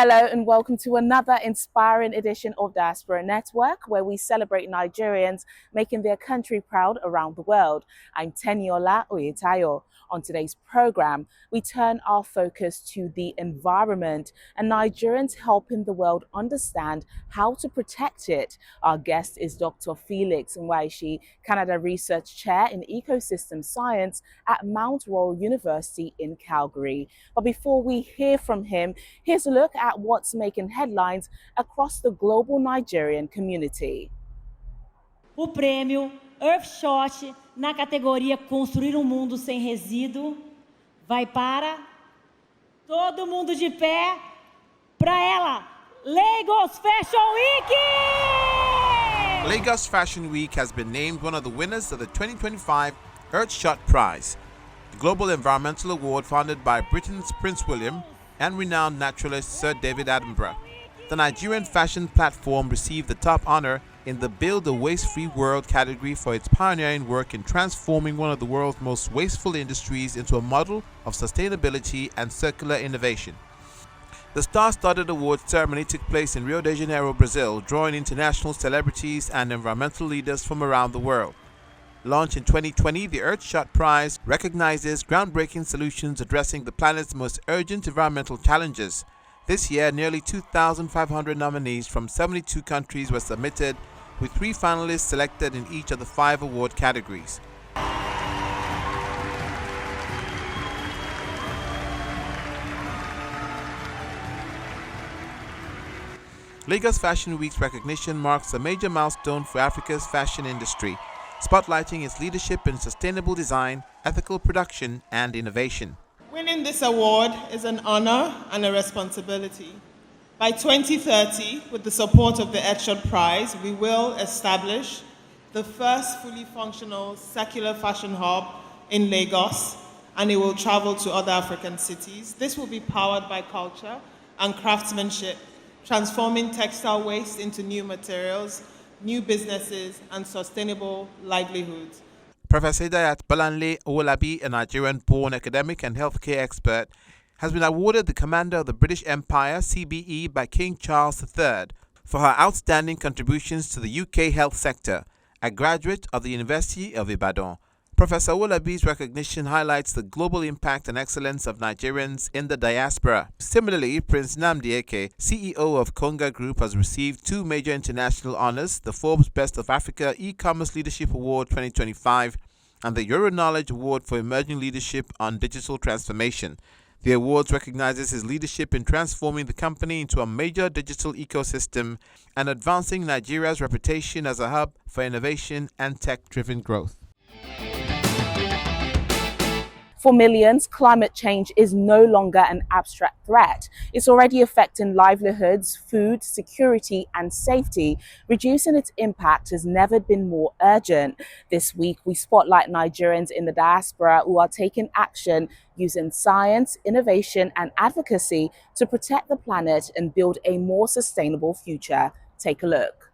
Hello and welcome to another inspiring edition of Diaspora Network, where we celebrate Nigerians making their country proud around the world. I'm Teniola Oyetayo. On today's program, we turn our focus to the environment and Nigerians helping the world understand how to protect it. Our guest is Dr. Felix Nwaishi, Canada Research Chair in Ecosystem Science at Mount Royal University in Calgary. But before we hear from him, here's a look at what's making headlines across the global Nigerian community. O prêmio Earthshot na categoria Construir um Mundo Sem Resíduo vai para todo mundo de pé para ela, Lagos Fashion Week! Lagos Fashion Week has been named one of the winners of the 2025 Earthshot Prize, the global environmental award founded by Britain's Prince William and renowned naturalist Sir David Attenborough. The Nigerian fashion platform received the top honor in the Build a Waste-Free World category for its pioneering work in transforming one of the world's most wasteful industries into a model of sustainability and circular innovation. The star-studded awards ceremony took place in Rio de Janeiro, Brazil, drawing international celebrities and environmental leaders from around the world. Launched in 2020, the Earthshot Prize recognizes groundbreaking solutions addressing the planet's most urgent environmental challenges. This year, nearly 2,500 nominees from 72 countries were submitted, with 3 finalists selected in each of the 5 award categories. Lagos Fashion Week's recognition marks a major milestone for Africa's fashion industry, spotlighting its leadership in sustainable design, ethical production, and innovation. Winning this award is an honor and a responsibility. By 2030, with the support of the Earthshot Prize, we will establish the first fully functional circular fashion hub in Lagos, and it will travel to other African cities. This will be powered by culture and craftsmanship, transforming textile waste into new materials, new businesses, and sustainable livelihoods. Professor Idayat Balanle Owolabi, a Nigerian-born academic and healthcare expert, has been awarded the Commander of the British Empire (CBE) by King Charles III for her outstanding contributions to the UK health sector, a graduate of the University of Ibadan. Professor Owolabi's recognition highlights the global impact and excellence of Nigerians in the diaspora. Similarly, Prince Nnamdi Eke, CEO of Konga Group, has received 2 major international honors, the Forbes Best of Africa E-Commerce Leadership Award 2025 and the Euroknowledge Award for Emerging Leadership on Digital Transformation. The awards recognizes his leadership in transforming the company into a major digital ecosystem and advancing Nigeria's reputation as a hub for innovation and tech-driven growth. For millions, climate change is no longer an abstract threat. It's already affecting livelihoods, food, security, and safety. Reducing its impact has never been more urgent. This week, we spotlight Nigerians in the diaspora who are taking action using science, innovation, and advocacy to protect the planet and build a more sustainable future. Take a look.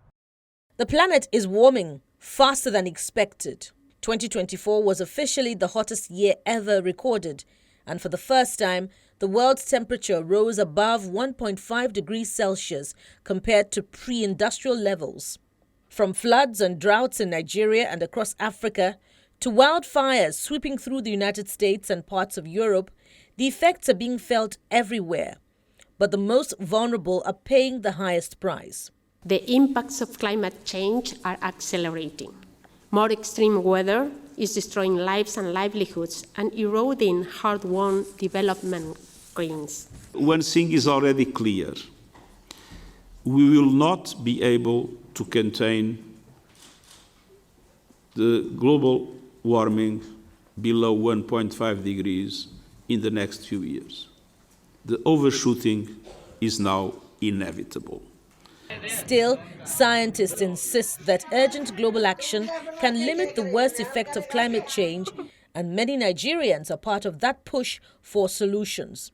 The planet is warming faster than expected. 2024 was officially the hottest year ever recorded, and for the first time, the world's temperature rose above 1.5 degrees Celsius compared to pre-industrial levels. From floods and droughts in Nigeria and across Africa to wildfires sweeping through the United States and parts of Europe, the effects are being felt everywhere, but the most vulnerable are paying the highest price. The impacts of climate change are accelerating. More extreme weather is destroying lives and livelihoods and eroding hard-won development gains. One thing is already clear. We will not be able to contain the global warming below 1.5 degrees in the next few years. The overshooting is now inevitable. Still, scientists insist that urgent global action can limit the worst effects of climate change, and many Nigerians are part of that push for solutions.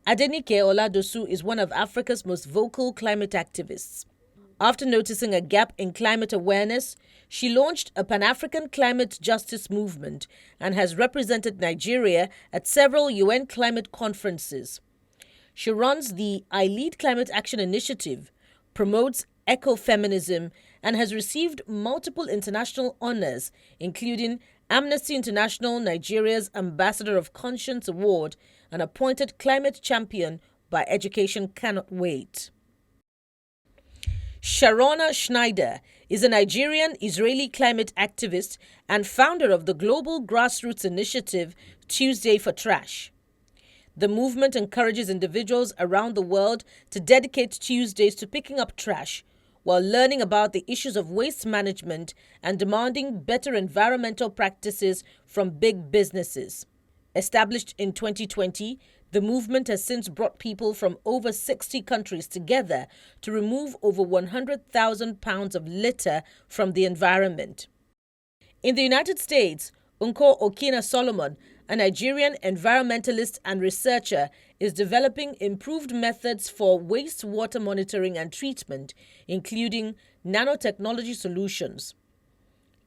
Adenike Oladosu is one of Africa's most vocal climate activists. After noticing a gap in climate awareness, she launched a Pan-African climate justice movement and has represented Nigeria at several UN climate conferences. She runs the I Lead Climate Action Initiative, promotes ecofeminism, and has received multiple international honors, including Amnesty International Nigeria's Ambassador of Conscience Award and appointed Climate Champion by Education Cannot Wait. Sharona Schneider is a Nigerian-Israeli climate activist and founder of the global grassroots initiative Tuesday for Trash. The movement encourages individuals around the world to dedicate Tuesdays to picking up trash while learning about the issues of waste management and demanding better environmental practices from big businesses. Established in 2020, the movement has since brought people from over 60 countries together to remove over 100,000 pounds of litter from the environment. In the United States, Unko Okina Solomon, a Nigerian environmentalist and researcher, is developing improved methods for wastewater monitoring and treatment, including nanotechnology solutions.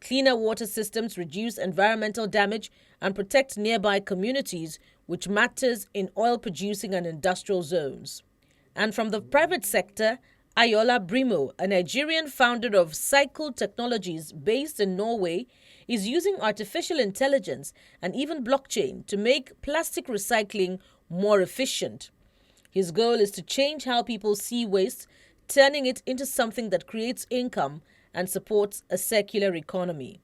Cleaner water systems reduce environmental damage and protect nearby communities, which matters in oil-producing and industrial zones. And from the private sector, Ayola Brimo, a Nigerian founder of Cycle Technologies based in Norway, is using artificial intelligence and even blockchain to make plastic recycling more efficient. His goal is to change how people see waste, turning it into something that creates income and supports a circular economy.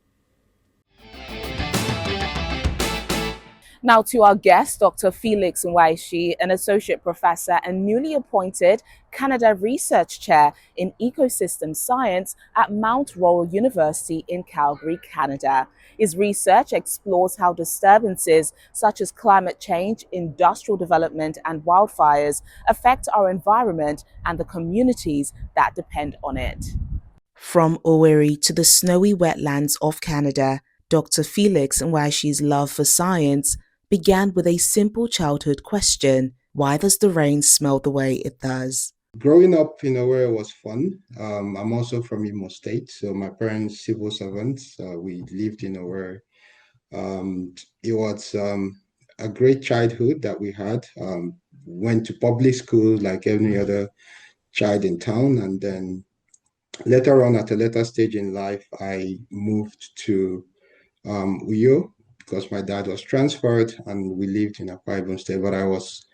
Now to our guest, Dr. Felix Nwaishi, an associate professor and newly appointed Canada Research Chair in Ecosystem Science at Mount Royal University in Calgary, Canada. His research explores how disturbances such as climate change, industrial development, and wildfires affect our environment and the communities that depend on it. From Owerri to the snowy wetlands of Canada, Dr. Felix Nwaishi's love for science began with a simple childhood question: why does the rain smell the way it does? Growing up in Owerri was fun. I'm also from Imo State, so my parents civil servants. We lived in Owerri. It was a great childhood that we had. Went to public school like any other child in town, and then later on, at a later stage in life, I moved to Uyo because my dad was transferred and we lived in Akwa Ibom State, but I was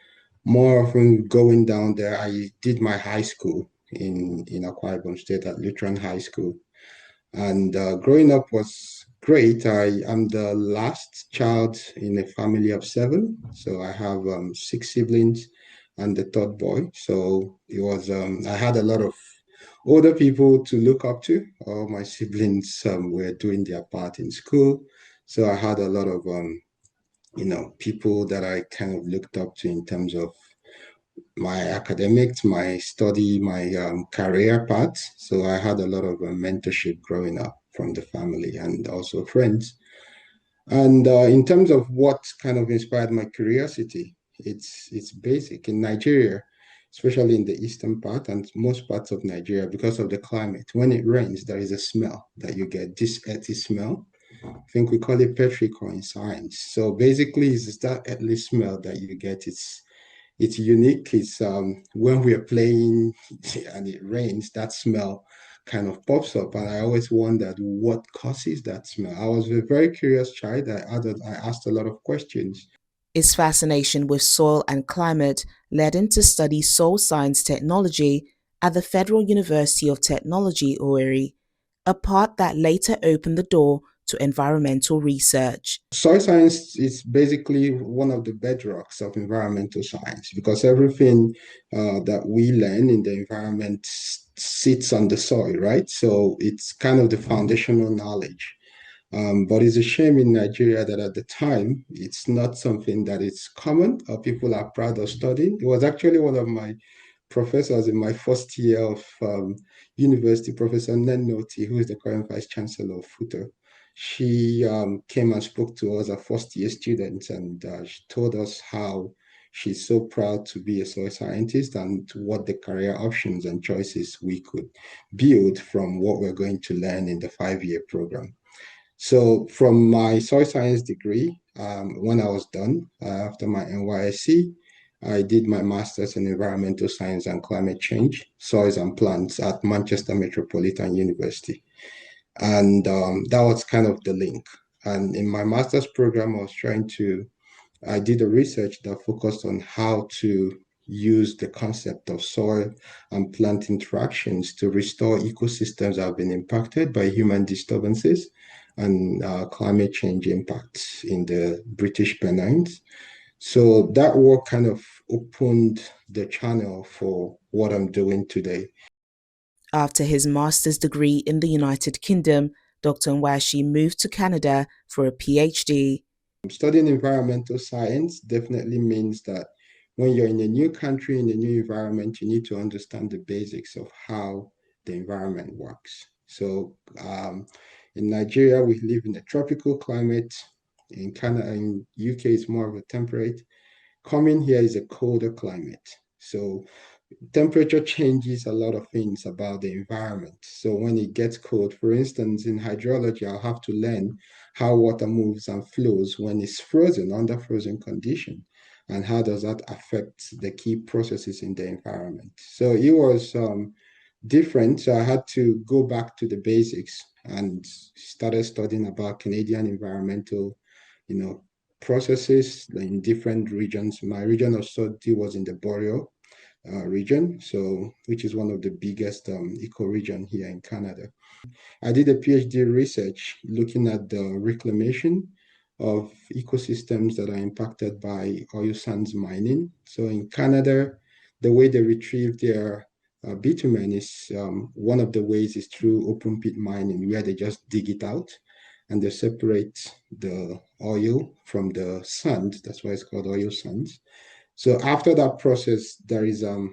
more often going down there. I did my high school in Akwa Ibom State at Lutheran High School. And growing up was great. I am the last child in a family of 7. So I have 6 siblings and the third boy. So it was, I had a lot of older people to look up to. All my siblings were doing their part in school. So I had a lot of, people that I kind of looked up to in terms of my academics, my study, my career path. So I had a lot of mentorship growing up from the family and also friends. And in terms of what kind of inspired my curiosity, it's basic. In Nigeria, especially in the eastern part and most parts of Nigeria, because of the climate, when it rains, there is a smell that you get, this earthy smell. I think we call it petrichor in science. So basically, it's that earthly smell that you get. It's unique. It's when we are playing and it rains, that smell kind of pops up. And I always wondered what causes that smell. I was a very curious child. I asked a lot of questions. His fascination with soil and climate led him to study soil science technology at the Federal University of Technology, Owerri, a path that later opened the door to environmental research. Soil science is basically one of the bedrocks of environmental science because everything that we learn in the environment sits on the soil, right? So it's kind of the foundational knowledge. But it's a shame in Nigeria that at the time, it's not something that is common or people are proud of studying. It was actually one of my professors in my first year of university, Professor Nennoti, who is the current Vice Chancellor of FUTA. She came and spoke to us, our first-year students, and she told us how she's so proud to be a soil scientist and what the career options and choices we could build from what we're going to learn in the 5-year program. So from my soil science degree, when I was done after my NYSC, I did my master's in environmental science and climate change, soils and plants at Manchester Metropolitan University. And that was kind of the link. And in my master's program, I did a research that focused on how to use the concept of soil and plant interactions to restore ecosystems that have been impacted by human disturbances and climate change impacts in the British Pennines. So that work kind of opened the channel for what I'm doing today. After his master's degree in the United Kingdom, Dr. Nwaishi moved to Canada for a PhD. Studying environmental science definitely means that when you're in a new country, in a new environment, you need to understand the basics of how the environment works. So in Nigeria, we live in a tropical climate. In Canada, in UK, it's more of a temperate. Coming here is a colder climate. So temperature changes a lot of things about the environment. So when it gets cold, for instance, in hydrology, I'll have to learn how water moves and flows when it's frozen, under frozen condition, and how does that affect the key processes in the environment. So it was different. So I had to go back to the basics and started studying about Canadian environmental, processes in different regions. My region of study was in the Boreal region, which is one of the biggest ecoregion here in Canada. I did a PhD research looking at the reclamation of ecosystems that are impacted by oil sands mining. So in Canada, the way they retrieve their bitumen is one of the ways is through open pit mining, where they just dig it out and they separate the oil from the sand. That's why it's called oil sands. So after that process, there is a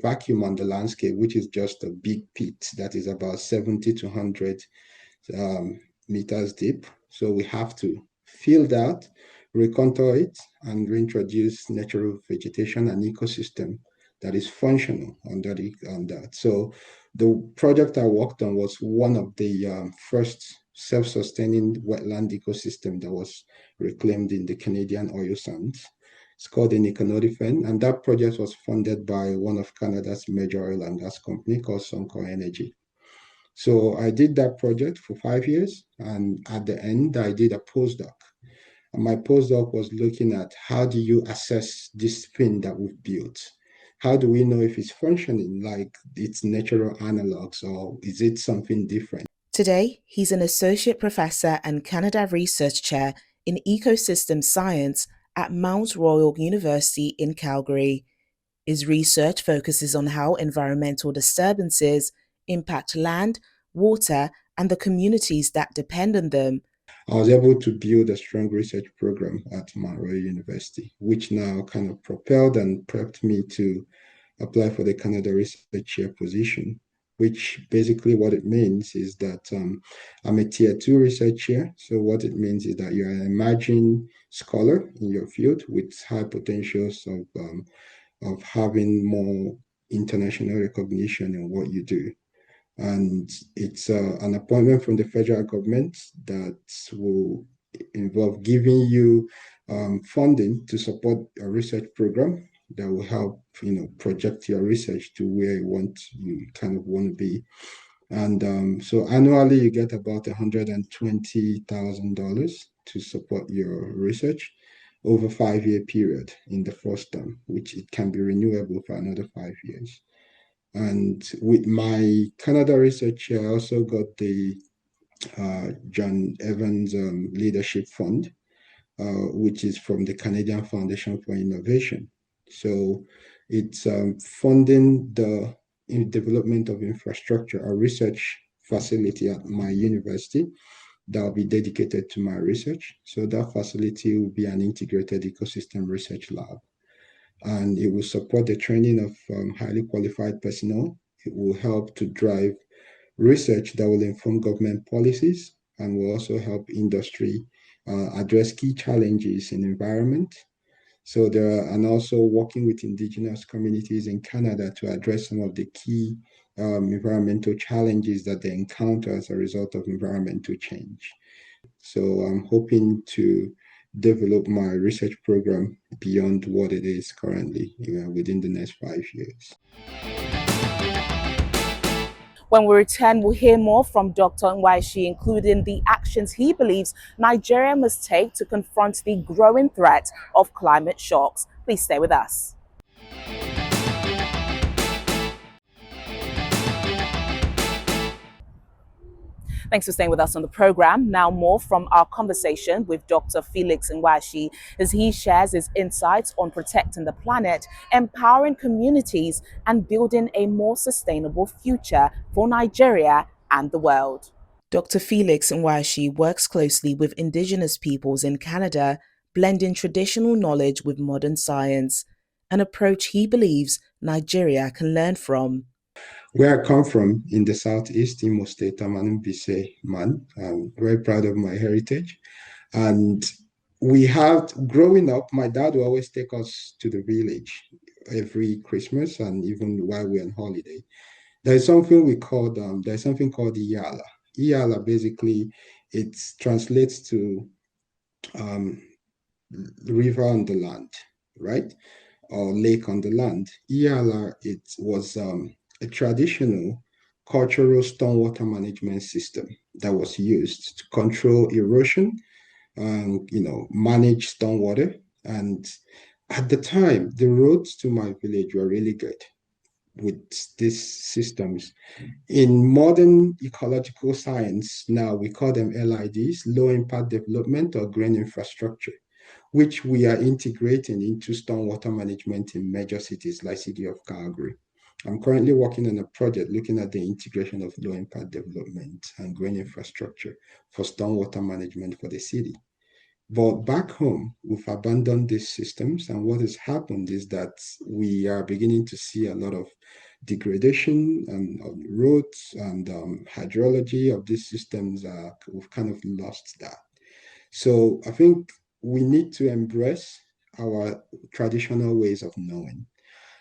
vacuum on the landscape, which is just a big pit that is about 70 to 100 meters deep. So we have to fill that, recontour it, and reintroduce natural vegetation and ecosystem that is functional on that. So the project I worked on was one of the first self-sustaining wetland ecosystem that was reclaimed in the Canadian oil sands. It's called the Nicanorifen, and that project was funded by one of Canada's major oil and gas company called Suncor Energy. So I did that project for 5 years, and at the end, I did a postdoc. And my postdoc was looking at how do you assess this thing that we've built? How do we know if it's functioning like its natural analogs, or is it something different? Today, he's an associate professor and Canada Research Chair in Ecosystem Science at Mount Royal University in Calgary. His research focuses on how environmental disturbances impact land, water, and the communities that depend on them. I was able to build a strong research program at Mount Royal University, which now kind of propelled and prepped me to apply for the Canada Research Chair position, which basically what it means is that I'm a tier 2 research chair. So what it means is that you're an emerging scholar in your field with high potentials of having more international recognition in what you do. And it's an appointment from the federal government that will involve giving you funding to support a research program that will help project your research to where you kind of want to be. And so annually you get about $120,000 to support your research over a 5-year period in the first term, which it can be renewable for another 5 years. And with my Canada research, I also got the John Evans Leadership Fund, which is from the Canadian Foundation for Innovation. So it's funding the development of infrastructure, a research facility at my university that will be dedicated to my research. So that facility will be an integrated ecosystem research lab. And it will support the training of highly qualified personnel. It will help to drive research that will inform government policies and will also help industry address key challenges in environment. So and also working with indigenous communities in Canada to address some of the key environmental challenges that they encounter as a result of environmental change. So I'm hoping to develop my research program beyond what it is currently, within the next 5 years. When we return, we'll hear more from Dr. Nwaishi, including the actions he believes Nigeria must take to confront the growing threat of climate shocks. Please stay with us. Thanks for staying with us on the program. Now more from our conversation with Dr. Felix Nwaishi as he shares his insights on protecting the planet, empowering communities and building a more sustainable future for Nigeria and the world. Dr. Felix Nwaishi works closely with Indigenous peoples in Canada, blending traditional knowledge with modern science, an approach he believes Nigeria can learn from. Where I come from in the southeast, Imo State, I'm an Mbise man. I'm very proud of my heritage. And growing up, my dad would always take us to the village every Christmas and even while we're on holiday. There's something called Iyala. Iyala basically, it translates to river on the land, right? Or lake on the land. Iyala, it was a traditional cultural stormwater management system that was used to control erosion and manage stormwater. And at the time, the roads to my village were really good with these systems. In modern ecological science, now we call them LIDs, low impact development or green infrastructure, which we are integrating into stormwater management in major cities like city of Calgary. I'm currently working on a project looking at the integration of low impact development and green infrastructure for stormwater management for the city. But back home, we've abandoned these systems, and what has happened is that we are beginning to see a lot of degradation on roads and hydrology of these systems. We've kind of lost that. So I think we need to embrace our traditional ways of knowing,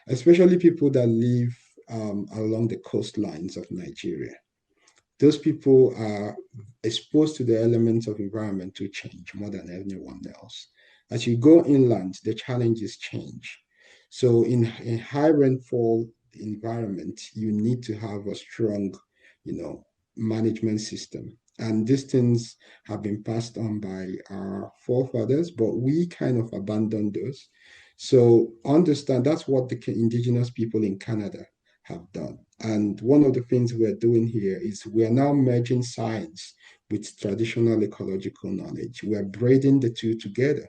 especially people that live along the coastlines of Nigeria. Those people are exposed to the elements of environmental change more than anyone else. As you go inland, the challenges change. So in high rainfall environment, you need to have a strong, management system. And these things have been passed on by our forefathers, but we kind of abandoned those. So understand that's what the indigenous people in Canada have done. And one of the things we're doing here is we are now merging science with traditional ecological knowledge. We are braiding the two together.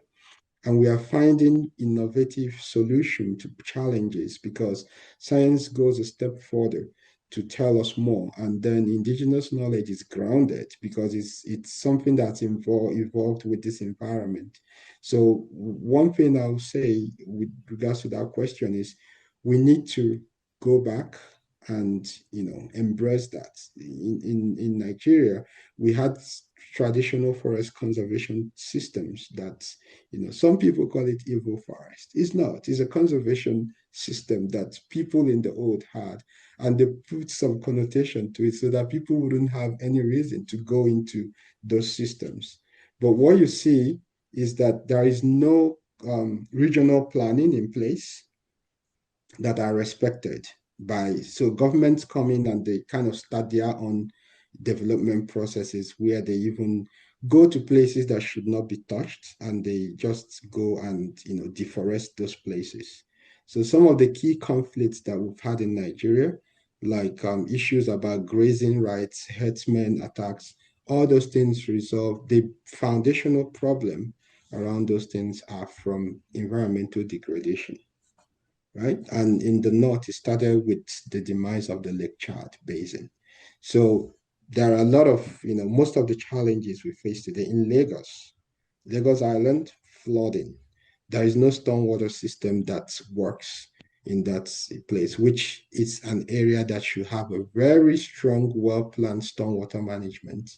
And we are finding innovative solutions to challenges because science goes a step further to tell us more. And then indigenous knowledge is grounded because it's something that's evolved with this environment. So one thing I'll say with regards to that question is we need to go back and embrace that. In Nigeria, we had traditional forest conservation systems that some people call it evil forest. It's not. It's a conservation system that people in the old had, and they put some connotation to it so that people wouldn't have any reason to go into those systems. But what you see is that there is no regional planning in place that are respected by, so governments come in and they kind of start their own development processes where they even go to places that should not be touched and they just go and deforest those places. So some of the key conflicts that we've had in Nigeria, like issues about grazing rights, herdsmen attacks, all those things resolve. The foundational problem around those things are from environmental degradation. Right? And in the north, it started with the demise of the Lake Chad Basin. So there are a lot of, most of the challenges we face today in Lagos Island, flooding. There is no stormwater system that works in that place, which is an area that should have a very strong, well-planned stormwater management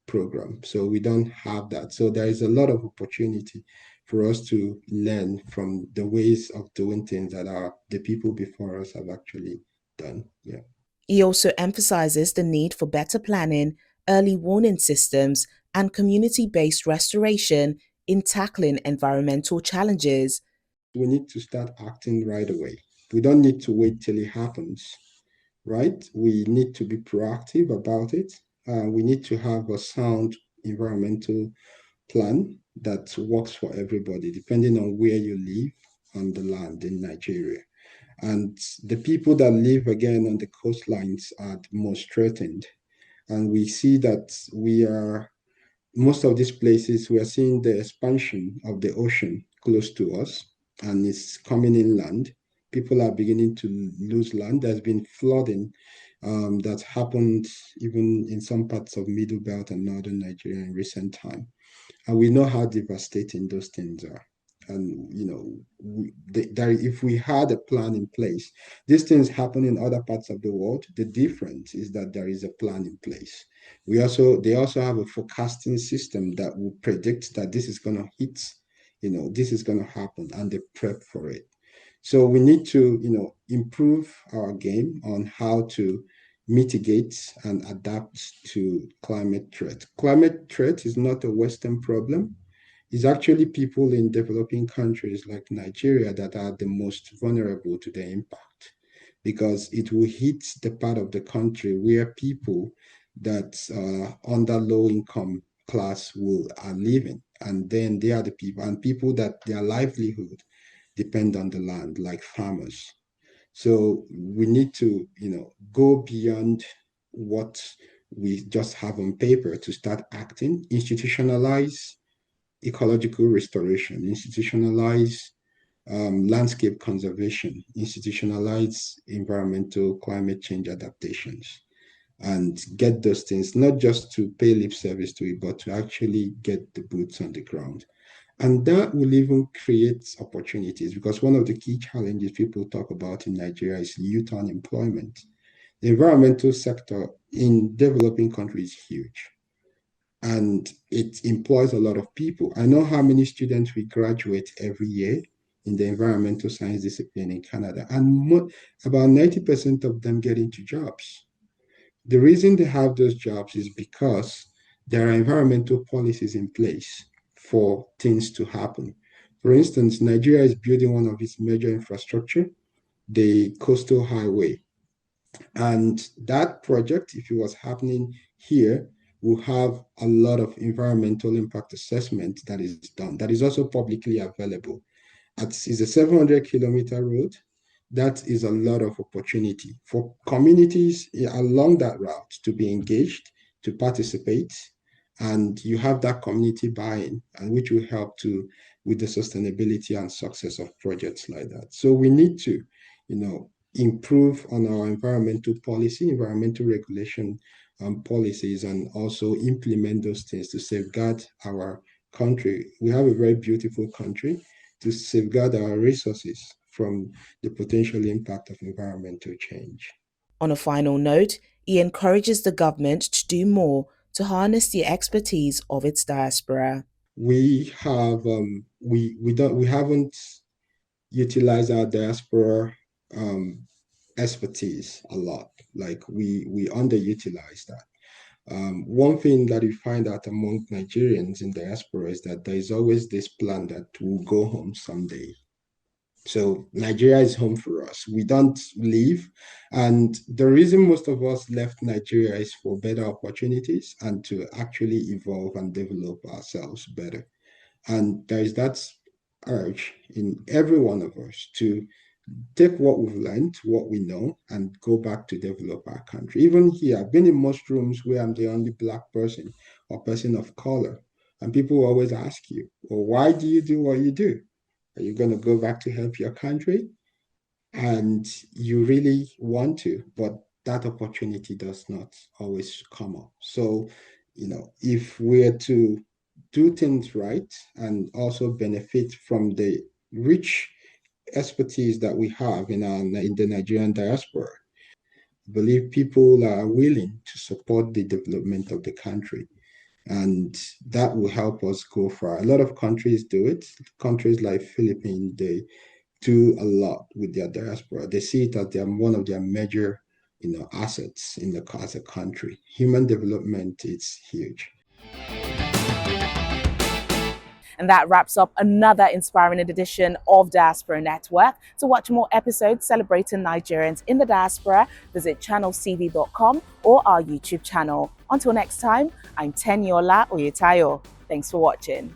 program. So we don't have that. So there is a lot of opportunity for us to learn from the ways of doing things that the people before us have actually done. Yeah. He also emphasizes the need for better planning, early warning systems, and community-based restoration in tackling environmental challenges. We need to start acting right away. We don't need to wait till it happens, right? We need to be proactive about it. We need to have a sound environmental plan that works for everybody, depending on where you live on the land in Nigeria. And the people that live again on the coastlines are the most threatened. And we see that most of these places, we are seeing the expansion of the ocean close to us, and it's coming inland. People are beginning to lose land. There's been flooding that's happened even in some parts of Middle Belt and Northern Nigeria in recent time. And we know how devastating those things are. And if we had a plan in place, these things happen in other parts of the world. The difference is that there is a plan in place. They also have a forecasting system that will predict that this is going to hit, this is going to happen, and they prep for it. So we need to, improve our game on how to mitigate and adapt to climate threat. Climate threat is not a Western problem. It's actually people in developing countries like Nigeria that are the most vulnerable to the impact, because it will hit the part of the country where people that under low income class are living. And then they are the people, and people that their livelihood depend on the land, like farmers. So we need to, go beyond what we just have on paper to start acting, institutionalize ecological restoration, institutionalize landscape conservation, institutionalize environmental climate change adaptations, and get those things, not just to pay lip service to it, but to actually get the boots on the ground. And that will even create opportunities, because one of the key challenges people talk about in Nigeria is youth unemployment. The environmental sector in developing countries is huge, and it employs a lot of people. I know how many students we graduate every year in the environmental science discipline in Canada, and about 90% of them get into jobs. The reason they have those jobs is because there are environmental policies in place for things to happen. For instance, Nigeria is building one of its major infrastructure, the coastal highway. And that project, if it was happening here, will have a lot of environmental impact assessment that is done, that is also publicly available. It's a 700-kilometer road. That is a lot of opportunity for communities along that route to be engaged, to participate, and you have that community buy-in, and which will help with the sustainability and success of projects like that. So we need to, improve on our environmental policy, environmental regulation policies, and also implement those things to safeguard our country. We have a very beautiful country, to safeguard our resources from the potential impact of environmental change. On a final note, he encourages the government to do more to harness the expertise of its diaspora. We haven't utilized our diaspora expertise a lot. Like we underutilize that. One thing that we find out among Nigerians in diaspora is that there is always this plan that we'll go home someday. So Nigeria is home for us. We don't leave. And the reason most of us left Nigeria is for better opportunities and to actually evolve and develop ourselves better. And there is that urge in every one of us to take what we've learned, what we know, and go back to develop our country. Even here, I've been in most rooms where I'm the only Black person or person of color. And people always ask you, well, why do you do what you do? Are you going to go back to help your country? And you really want to, but that opportunity does not always come up. So, if we're to do things right and also benefit from the rich expertise that we have in the Nigerian diaspora, I believe people are willing to support the development of the country. And that will help us go far. A lot of countries do it. Countries like Philippines, they do a lot with their diaspora. They see it as one of their major, assets as a country. Human development is huge. And that wraps up another inspiring edition of Diaspora Network. To watch more episodes celebrating Nigerians in the diaspora, visit channelcv.com or our YouTube channel. Until next time, I'm Teniola Oyetayo. Thanks for watching.